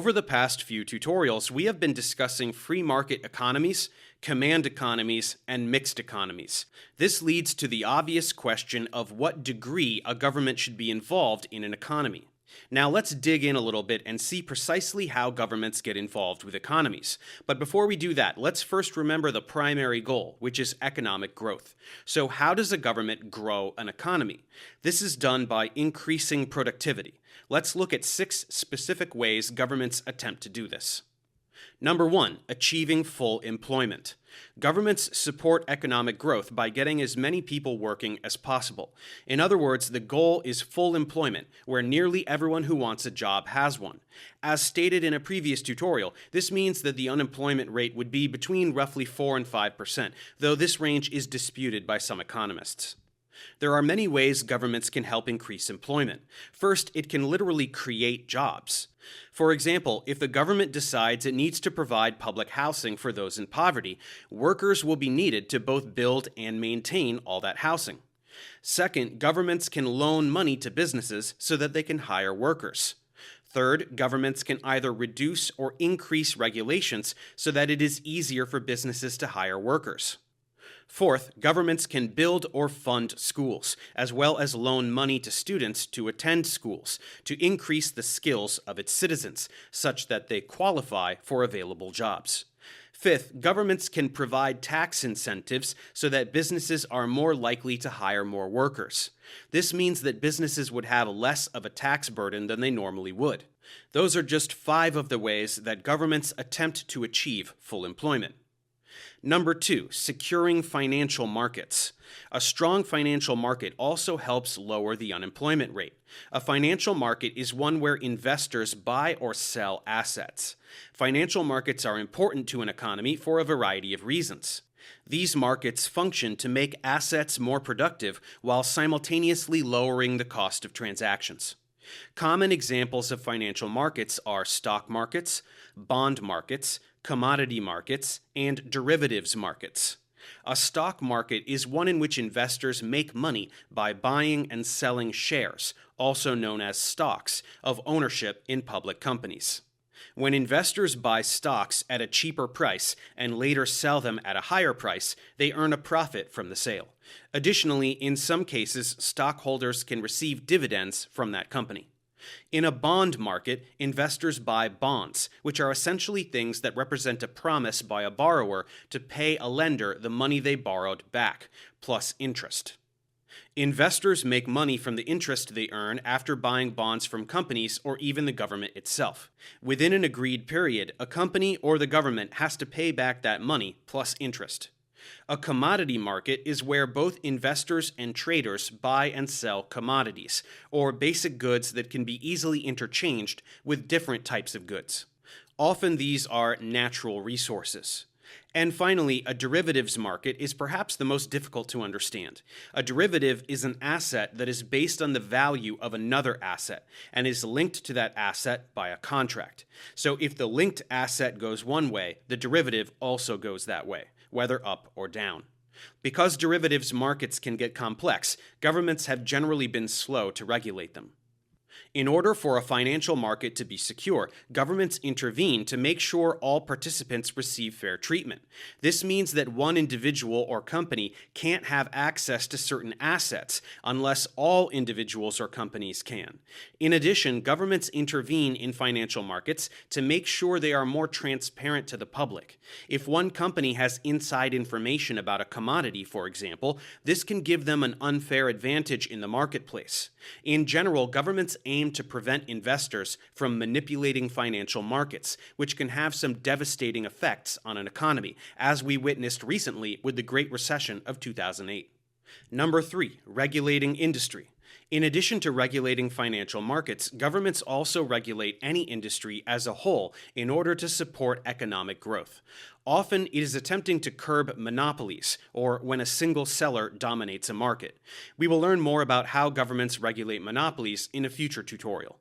Over the past few tutorials, we have been discussing free market economies, command economies, and mixed economies. This leads to the obvious question of what degree a government should be involved in an economy. Now let's dig in a little bit and see precisely how governments get involved with economies. But before we do that, let's first remember the primary goal, which is economic growth. So how does a government grow an economy? This is done by increasing productivity. Let's look at 6 specific ways governments attempt to do this. Number 1, achieving full employment. Governments support economic growth by getting as many people working as possible. In other words, the goal is full employment, where nearly everyone who wants a job has one. As stated in a previous tutorial, this means that the unemployment rate would be between roughly 4 and 5%, though this range is disputed by some economists. There are many ways governments can help increase employment. First, it can literally create jobs. For example, if the government decides it needs to provide public housing for those in poverty, workers will be needed to both build and maintain all that housing. Second, governments can loan money to businesses so that they can hire workers. Third, governments can either reduce or increase regulations so that it is easier for businesses to hire workers. Fourth, governments can build or fund schools, as well as loan money to students to attend schools, to increase the skills of its citizens, such that they qualify for available jobs. Fifth, governments can provide tax incentives so that businesses are more likely to hire more workers. This means that businesses would have less of a tax burden than they normally would. Those are just 5 of the ways that governments attempt to achieve full employment. Number 2, securing financial markets. A strong financial market also helps lower the unemployment rate. A financial market is one where investors buy or sell assets. Financial markets are important to an economy for a variety of reasons. These markets function to make assets more productive while simultaneously lowering the cost of transactions. Common examples of financial markets are stock markets, bond markets, commodity markets, and derivatives markets. A stock market is one in which investors make money by buying and selling shares, also known as stocks, of ownership in public companies. When investors buy stocks at a cheaper price and later sell them at a higher price, they earn a profit from the sale. Additionally, in some cases, stockholders can receive dividends from that company. In a bond market, investors buy bonds, which are essentially things that represent a promise by a borrower to pay a lender the money they borrowed back, plus interest. Investors make money from the interest they earn after buying bonds from companies or even the government itself. Within an agreed period, a company or the government has to pay back that money plus interest. A commodity market is where both investors and traders buy and sell commodities, or basic goods that can be easily interchanged with different types of goods. Often these are natural resources. And finally, a derivatives market is perhaps the most difficult to understand. A derivative is an asset that is based on the value of another asset and is linked to that asset by a contract. So if the linked asset goes one way, the derivative also goes that way, whether up or down. Because derivatives markets can get complex, governments have generally been slow to regulate them. In order for a financial market to be secure, governments intervene to make sure all participants receive fair treatment. This means that one individual or company can't have access to certain assets unless all individuals or companies can. In addition, governments intervene in financial markets to make sure they are more transparent to the public. If one company has inside information about a commodity, for example, this can give them an unfair advantage in the marketplace. In general, governments aim to prevent investors from manipulating financial markets, which can have some devastating effects on an economy, as we witnessed recently with the Great Recession of 2008. Number 3, regulating industry. In addition to regulating financial markets, governments also regulate any industry as a whole in order to support economic growth. Often, it is attempting to curb monopolies, or when a single seller dominates a market. We will learn more about how governments regulate monopolies in a future tutorial.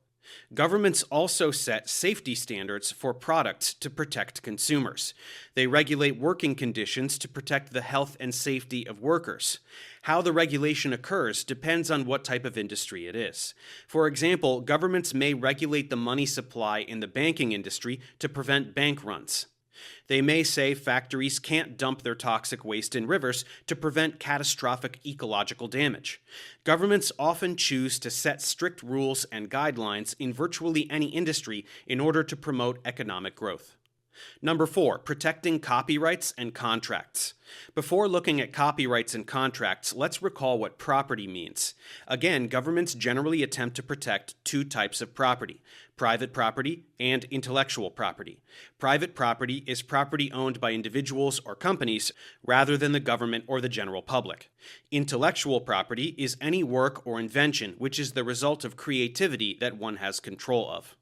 Governments also set safety standards for products to protect consumers. They regulate working conditions to protect the health and safety of workers. How the regulation occurs depends on what type of industry it is. For example, governments may regulate the money supply in the banking industry to prevent bank runs. They may say factories can't dump their toxic waste in rivers to prevent catastrophic ecological damage. Governments often choose to set strict rules and guidelines in virtually any industry in order to promote economic growth. Number 4, protecting copyrights and contracts. Before looking at copyrights and contracts, let's recall what property means. Again, governments generally attempt to protect two types of property: private property and intellectual property. Private property is property owned by individuals or companies rather than the government or the general public. Intellectual property is any work or invention which is the result of creativity that one has control of.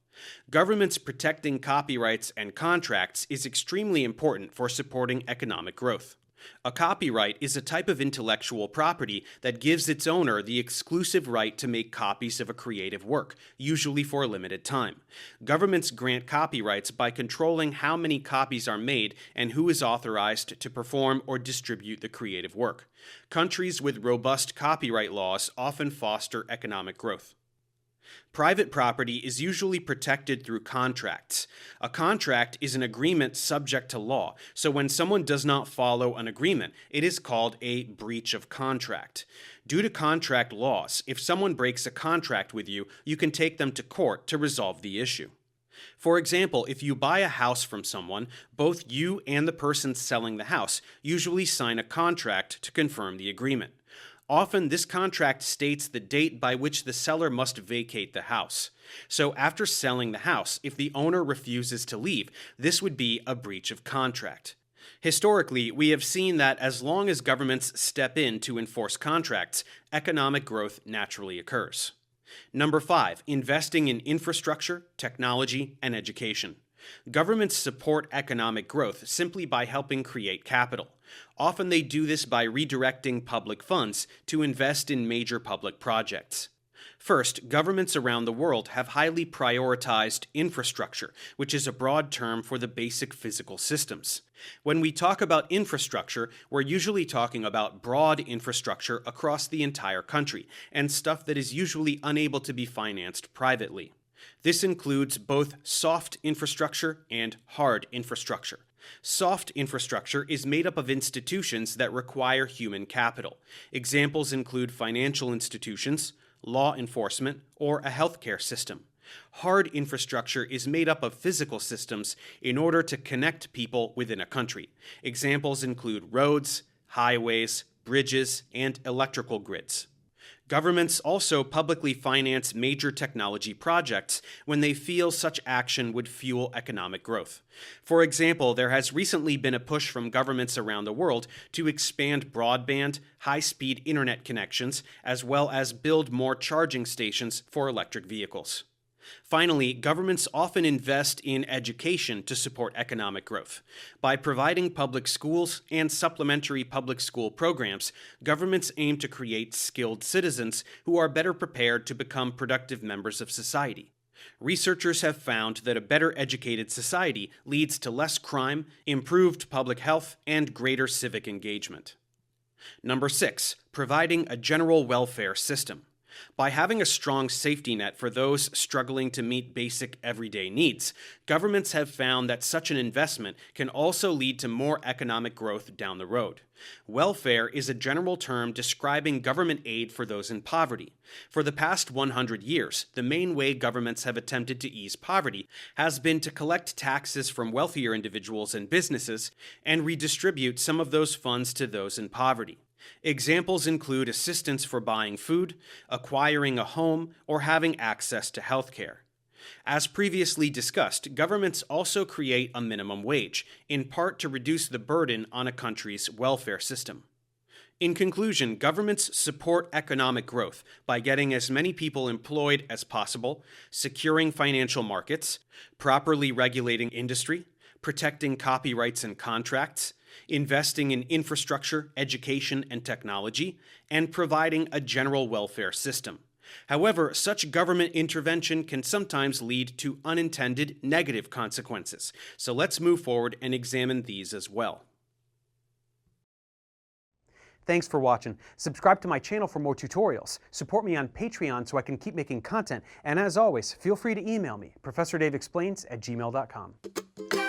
Governments protecting copyrights and contracts is extremely important for supporting economic growth. A copyright is a type of intellectual property that gives its owner the exclusive right to make copies of a creative work, usually for a limited time. Governments grant copyrights by controlling how many copies are made and who is authorized to perform or distribute the creative work. Countries with robust copyright laws often foster economic growth. Private property is usually protected through contracts. A contract is an agreement subject to law, so when someone does not follow an agreement, it is called a breach of contract. Due to contract laws, if someone breaks a contract with you, you can take them to court to resolve the issue. For example, if you buy a house from someone, both you and the person selling the house usually sign a contract to confirm the agreement. Often, this contract states the date by which the seller must vacate the house. So after selling the house, if the owner refuses to leave, this would be a breach of contract. Historically, we have seen that as long as governments step in to enforce contracts, economic growth naturally occurs. Number 5, investing in infrastructure, technology, and education. Governments support economic growth simply by helping create capital. Often they do this by redirecting public funds to invest in major public projects. First, governments around the world have highly prioritized infrastructure, which is a broad term for the basic physical systems. When we talk about infrastructure, we're usually talking about broad infrastructure across the entire country, and stuff that is usually unable to be financed privately. This includes both soft infrastructure and hard infrastructure. Soft infrastructure is made up of institutions that require human capital. Examples include financial institutions, law enforcement, or a healthcare system. Hard infrastructure is made up of physical systems in order to connect people within a country. Examples include roads, highways, bridges, and electrical grids. Governments also publicly finance major technology projects when they feel such action would fuel economic growth. For example, there has recently been a push from governments around the world to expand broadband, high-speed internet connections, as well as build more charging stations for electric vehicles. Finally, governments often invest in education to support economic growth. By providing public schools and supplementary public school programs, governments aim to create skilled citizens who are better prepared to become productive members of society. Researchers have found that a better educated society leads to less crime, improved public health, and greater civic engagement. Number 6, providing a general welfare system. By having a strong safety net for those struggling to meet basic everyday needs, governments have found that such an investment can also lead to more economic growth down the road. Welfare is a general term describing government aid for those in poverty. For the past 100 years, the main way governments have attempted to ease poverty has been to collect taxes from wealthier individuals and businesses and redistribute some of those funds to those in poverty. Examples include assistance for buying food, acquiring a home, or having access to health care. As previously discussed, governments also create a minimum wage, in part to reduce the burden on a country's welfare system. In conclusion, governments support economic growth by getting as many people employed as possible, securing financial markets, properly regulating industry, protecting copyrights and contracts, investing in infrastructure, education, and technology, and providing a general welfare system. However, such government intervention can sometimes lead to unintended negative consequences. So let's move forward and examine these as well. Thanks for watching. Subscribe to my channel for more tutorials. Support me on Patreon so I can keep making content. And as always, feel free to email me, ProfessorDaveExplains@gmail.com.